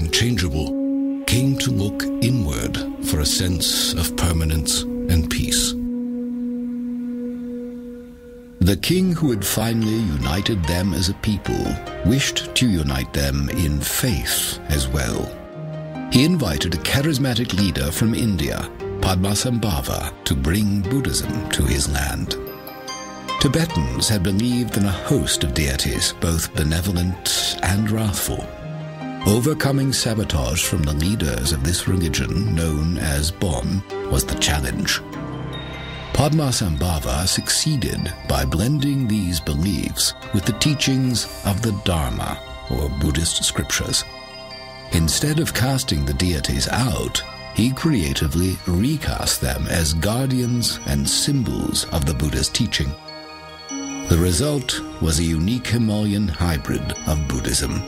and changeable, came to look inward for a sense of permanence and peace. The king who had finally united them as a people wished to unite them in faith as well. He invited a charismatic leader from India, Padmasambhava, to bring Buddhism to his land. Tibetans had believed in a host of deities, both benevolent and wrathful. Overcoming sabotage from the leaders of this religion, known as Bon, was the challenge. Padmasambhava succeeded by blending these beliefs with the teachings of the Dharma, or Buddhist scriptures. Instead of casting the deities out, he creatively recast them as guardians and symbols of the Buddha's teaching. The result was a unique Himalayan hybrid of Buddhism.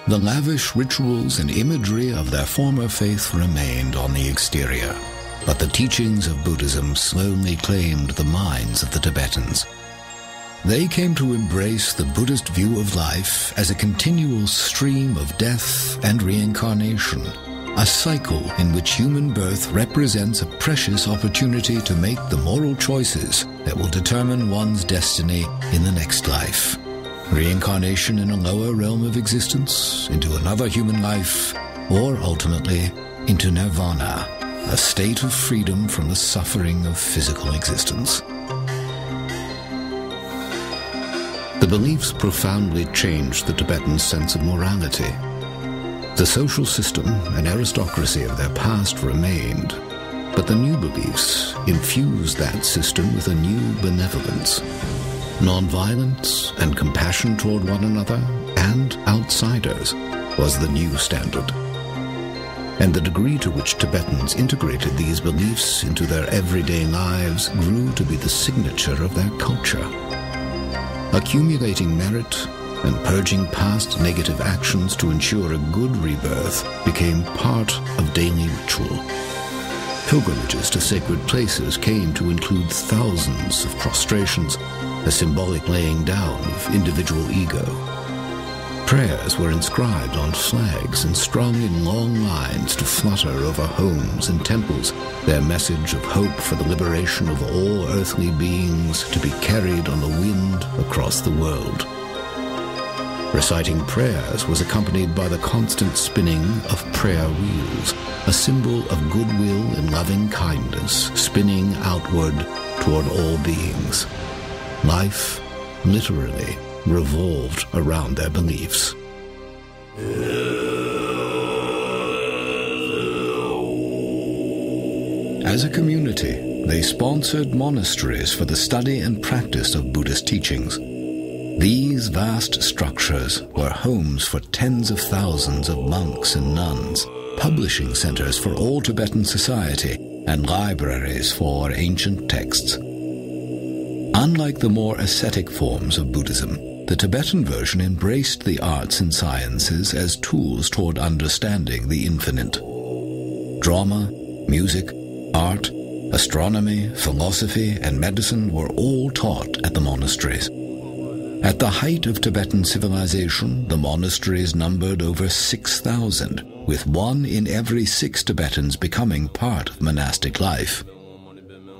The lavish rituals and imagery of their former faith remained on the exterior, but the teachings of Buddhism slowly claimed the minds of the Tibetans. They came to embrace the Buddhist view of life as a continual stream of death and reincarnation, a cycle in which human birth represents a precious opportunity to make the moral choices that will determine one's destiny in the next life. Reincarnation in a lower realm of existence, into another human life, or ultimately into nirvana, a state of freedom from the suffering of physical existence. The beliefs profoundly changed the Tibetans' sense of morality. The social system and aristocracy of their past remained, but the new beliefs infused that system with a new benevolence. Nonviolence and compassion toward one another and outsiders was the new standard. And the degree to which Tibetans integrated these beliefs into their everyday lives grew to be the signature of their culture. Accumulating merit and purging past negative actions to ensure a good rebirth became part of daily ritual. Pilgrimages to sacred places came to include thousands of prostrations, a symbolic laying down of individual ego. Prayers were inscribed on flags and strung in long lines to flutter over homes and temples, their message of hope for the liberation of all earthly beings to be carried on the wind across the world. Reciting prayers was accompanied by the constant spinning of prayer wheels, a symbol of goodwill and loving kindness spinning outward toward all beings. Life, literally, revolved around their beliefs. As a community, they sponsored monasteries for the study and practice of Buddhist teachings. These vast structures were homes for tens of thousands of monks and nuns, publishing centers for all Tibetan society, and libraries for ancient texts. Unlike the more ascetic forms of Buddhism, the Tibetan version embraced the arts and sciences as tools toward understanding the infinite. Drama, music, art, astronomy, philosophy, and medicine were all taught at the monasteries. At the height of Tibetan civilization, the monasteries numbered over 6,000, with 1 in every 6 Tibetans becoming part of monastic life.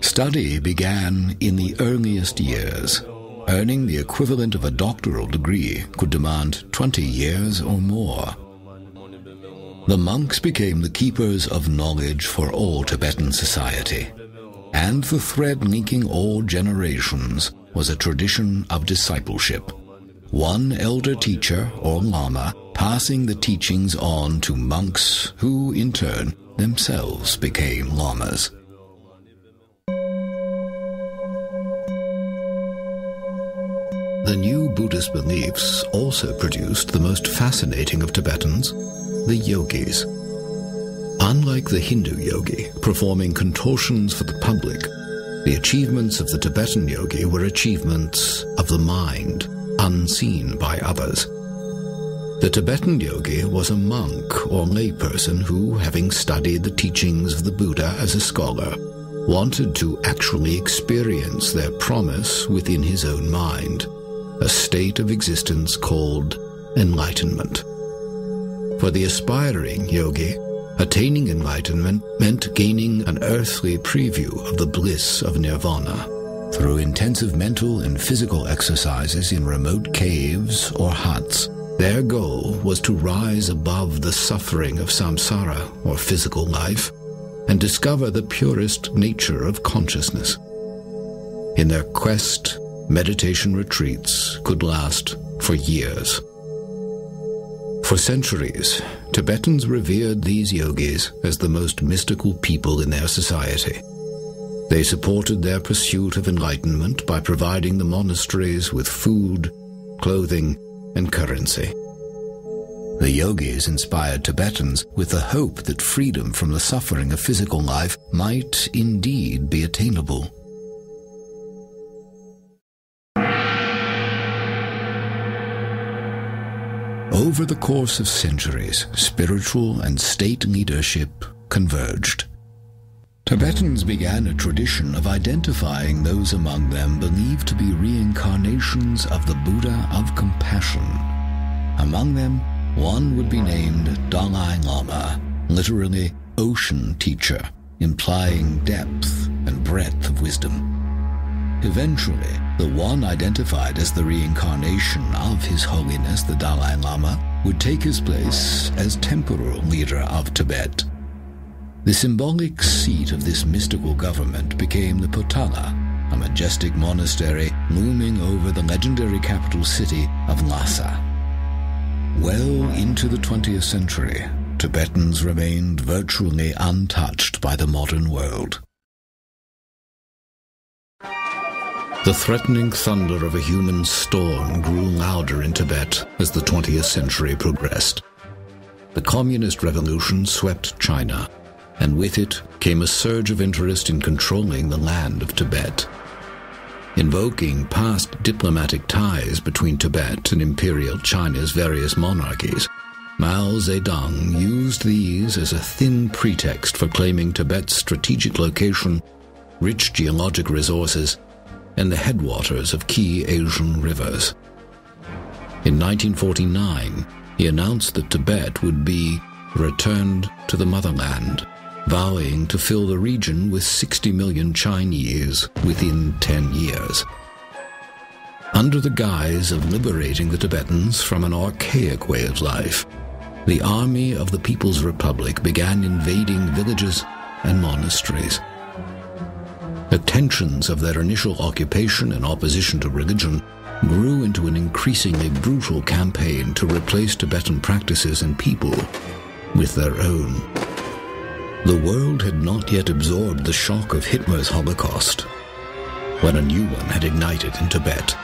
Study began in the earliest years. Earning the equivalent of a doctoral degree could demand 20 years or more. The monks became the keepers of knowledge for all Tibetan society, and the thread linking all generations was a tradition of discipleship. One elder teacher or lama passing the teachings on to monks who, in turn, themselves became lamas. The new Buddhist beliefs also produced the most fascinating of Tibetans, the yogis. Unlike the Hindu yogi, performing contortions for the public, the achievements of the Tibetan yogi were achievements of the mind, unseen by others. The Tibetan yogi was a monk or layperson who, having studied the teachings of the Buddha as a scholar, wanted to actually experience their promise within his own mind, a state of existence called enlightenment. For the aspiring yogi, attaining enlightenment meant gaining an earthly preview of the bliss of nirvana through intensive mental and physical exercises in remote caves or huts. Their goal was to rise above the suffering of samsara, or physical life, and discover the purest nature of consciousness. In their quest, meditation retreats could last for years. For centuries, Tibetans revered these yogis as the most mystical people in their society. They supported their pursuit of enlightenment by providing the monasteries with food, clothing, and currency. The yogis inspired Tibetans with the hope that freedom from the suffering of physical life might indeed be attainable. Over the course of centuries, spiritual and state leadership converged. Tibetans began a tradition of identifying those among them believed to be reincarnations of the Buddha of Compassion. Among them, one would be named Dalai Lama, literally ocean teacher, implying depth and breadth of wisdom. Eventually, the one identified as the reincarnation of His Holiness the Dalai Lama would take his place as temporal leader of Tibet. The symbolic seat of this mystical government became the Potala, a majestic monastery looming over the legendary capital city of Lhasa. Well into the 20th century, Tibetans remained virtually untouched by the modern world. The threatening thunder of a human storm grew louder in Tibet as the 20th century progressed. The Communist Revolution swept China, and with it came a surge of interest in controlling the land of Tibet. Invoking past diplomatic ties between Tibet and Imperial China's various monarchies, Mao Zedong used these as a thin pretext for claiming Tibet's strategic location, rich geologic resources, and the headwaters of key Asian rivers. In 1949, he announced that Tibet would be returned to the motherland, vowing to fill the region with 60 million Chinese within 10 years. Under the guise of liberating the Tibetans from an archaic way of life, the army of the People's Republic began invading villages and monasteries. The tensions of their initial occupation and opposition to religion grew into an increasingly brutal campaign to replace Tibetan practices and people with their own. The world had not yet absorbed the shock of Hitler's Holocaust, when a new one had ignited in Tibet.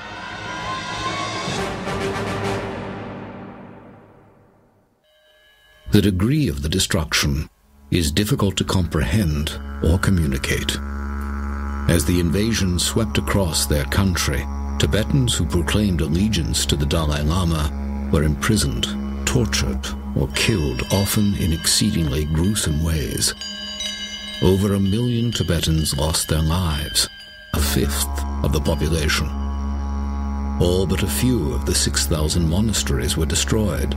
The degree of the destruction is difficult to comprehend or communicate. As the invasion swept across their country, Tibetans who proclaimed allegiance to the Dalai Lama were imprisoned, tortured, or killed, often in exceedingly gruesome ways. Over 1 million Tibetans lost their lives, a fifth of the population. All but a few of the 6,000 monasteries were destroyed,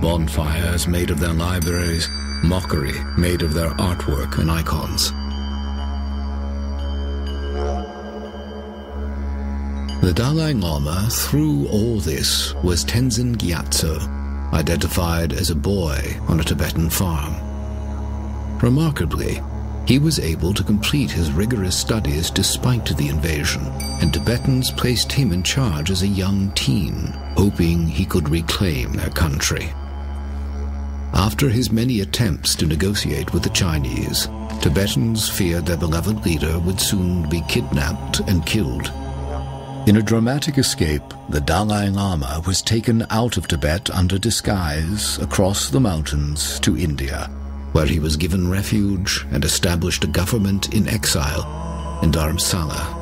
bonfires made of their libraries, mockery made of their artwork and icons. The Dalai Lama, through all this, was Tenzin Gyatso, identified as a boy on a Tibetan farm. Remarkably, he was able to complete his rigorous studies despite the invasion, and Tibetans placed him in charge as a young teen, hoping he could reclaim their country. After his many attempts to negotiate with the Chinese, Tibetans feared their beloved leader would soon be kidnapped and killed. In a dramatic escape, the Dalai Lama was taken out of Tibet under disguise across the mountains to India, where he was given refuge and established a government in exile in Dharamsala.